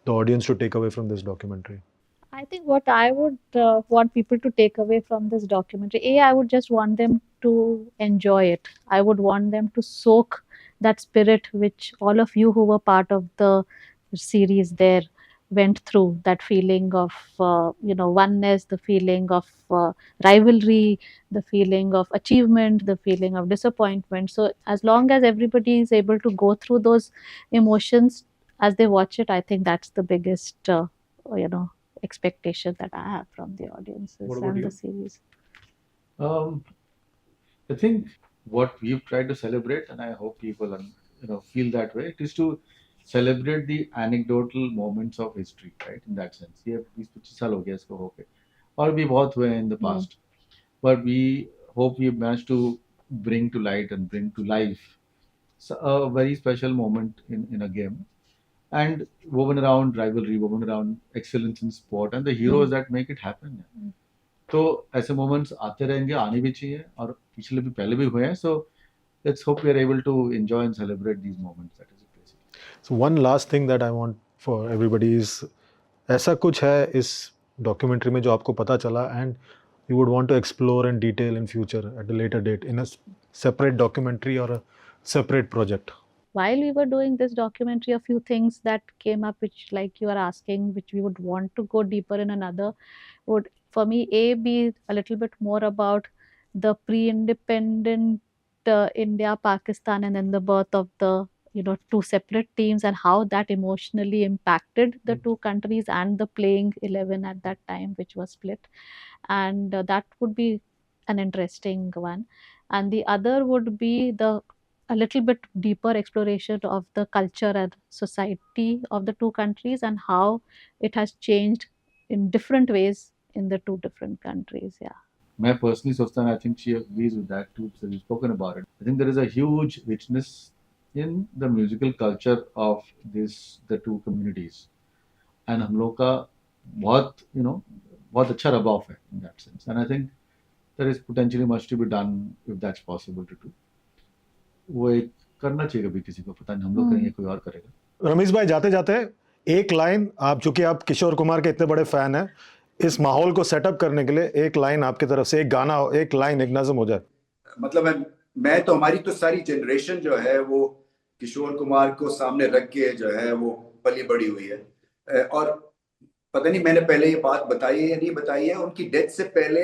the audience to take away from this documentary?
I think what I would want people to take away from this documentary, I would just want them to enjoy it. I would want them to soak that spirit which all of you who were part of the series there went through, that feeling of oneness, the feeling of rivalry, the feeling of achievement, the feeling of disappointment. So as long as everybody is able to go through those emotions as they watch it, I think that's the biggest expectation that I have from the audiences
What about
and
you?
the series.
I think what we've tried to celebrate, and I hope people feel that way, it is to celebrate the anecdotal moments of history, right? In that sense, ये 20-25 साल हो गया इसको होके, और भी बहुत हुए in the past, but we hope we managed to bring to light and bring to life a very special moment in a game, and woven around rivalry, woven around excellence in sport, and the heroes that make it happen. तो ऐसे moments आते रहेंगे, आने भी चाहिए, और पिछले भी पहले भी हुए हैं. So let's hope we are able to enjoy and celebrate these moments. That is it basically.
So one last thing that I want for everybody is ऐसा कुछ है इस डॉक्यूमेंट्री में जो आपको पता चला and you would want to explore in detail in future at a later date in a separate documentary or a separate project?
While we were doing this documentary, a few things that came up, which, like you are asking, which we would want to go deeper in another, would for me be a little bit more about the pre-independent India, Pakistan, and then the birth of the two separate teams, and how that emotionally impacted the two countries and the playing 11 at that time, which was split. And that would be an interesting one. And the other would be a little bit deeper exploration of the culture and society of the two countries and how it has changed in different ways in the two different countries. Yeah.
मैं personally सोचता हूं, I think she agrees with that too, so we spoken about it. I think there is a huge richness in the musical culture of the two communities, and हम लोग का बहुत अच्छा rub off है in that sense. And I think there is potentially much to be done if that's possible to do. वो एक करना चाहिए कभी, किसी को पता नहीं, हम लोग करेंगे, कोई और करेगा.
रमेश भाई जाते जाते एक लाइन, आप चूंकि आप किशोर कुमार के इतने बड़े फैन हैं, इस माहौल को सेटअप करने के लिए एक लाइन आपकी तरफ से, एक गाना, एक लाइन, एक नज़म हो जाए.
मतलब मैं तो, हमारी तो सारी जनरेशन जो है वो किशोर कुमार को सामने रख के जो है वो पली बड़ी हुई है. और पता नहीं मैंने पहले ये बात बताई है या नहीं बताई है, उनकी डेथ से पहले,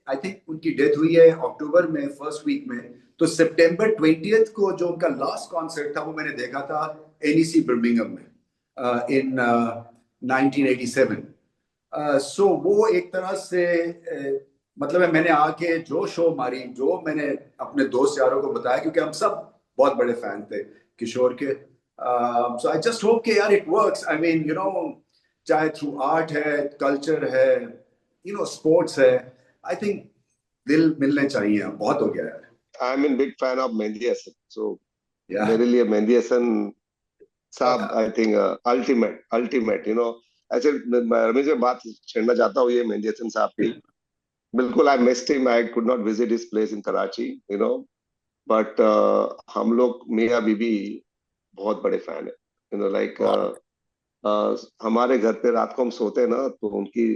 आई थिंक उनकी डेथ हुई है अक्टूबर में, फर्स्ट वीक में, तो सितंबर 20th को जो उनका लास्ट कॉन्सर्ट था वो मैंने देखा था NEC बर्मिंघम में इन 1987. सो वो एक तरह से मतलब मैंने आके जो शो मारी, जो मैंने अपने दोस्त यारों को बताया, क्योंकि हम सब बहुत बड़े फैन थे किशोर के, So I just hope कि यार it works. I mean, you know, चाहे through art है, culture है, you know, sports है, I think दिल मिलने चाहिए. बहुत हो गया यार.
I'm a big fan of Mehdi Hasan. So
Yeah.
मेरे लिए मेहंदी हसन साहब I think ultimate you know. ऐसे मैं रमेश में बात छेड़ना चाहता हूँ ये मेहंदी हसन साहब की. बिल्कुल I missed him. I could not visit his place in Karachi you know. But हम लोग मियाँ बीबी बहुत बड़े फैन है यू नो. लाइक हमारे घर पे रात को हम सोते हैं ना तो उनकी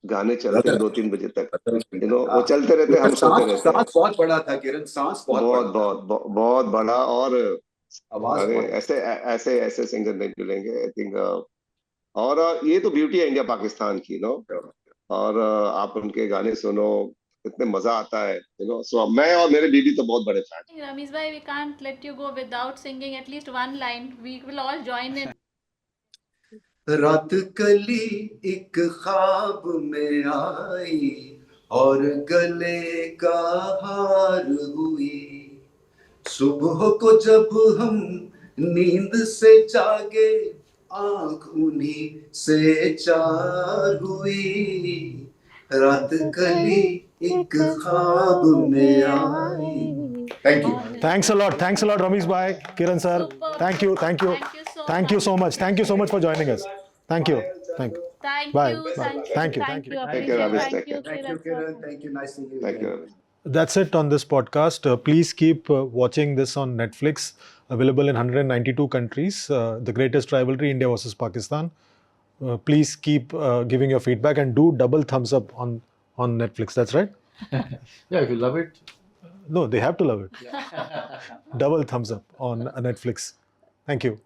गाने चलते हैं 2-3 बजे तक यू नो. वो चलते रहते हैं, हम सोते रहते हैं.
सांस बहुत बड़ा था किरण. सांस बहुत
बहुत
बड़ा था.
बहुत बहुत बड़ा. और
आवाज
अरे
बहुत.
ऐसे ऐसे ऐसे सिंगर नहीं मिलेंगे आई थिंक. और ये तो ब्यूटी है इंडिया पाकिस्तान की नो. और आप उनके गाने सुनो इतने मजा आता है यू नो. सो मैं और मेरे बीबी तो बहुत बड़े fan.
Ramesh bhai, we can't let you go without singing at least one line. We will all join in.
रात कली एक ख्वाब में आई और गले का हार हुई. सुबह को जब हम नींद से जागे आंख उन्हीं से चार हुई. रात कली एक ख्वाब में आई. Thank you.
Thanks a lot, Ramesh bhai, Kiran sir.
Super.
Thank you.
Thank you so much.
Thank you so much for joining us. Thank you.
Thank
Bye.
you.
Bye.
Thank you.
Thank you.
Take care, Ramesh.
Thank
Take
you,
Thank you, Kiran. Thank you. Nice seeing you.
Thank you.
That's it on this podcast. Please keep watching this on Netflix, available in 192 countries. The greatest rivalry, India versus Pakistan. Please keep giving your feedback and do double thumbs up on Netflix. That's right?
Yeah, if you love it.
No, they have to love it. Double thumbs up on Netflix. Thank you.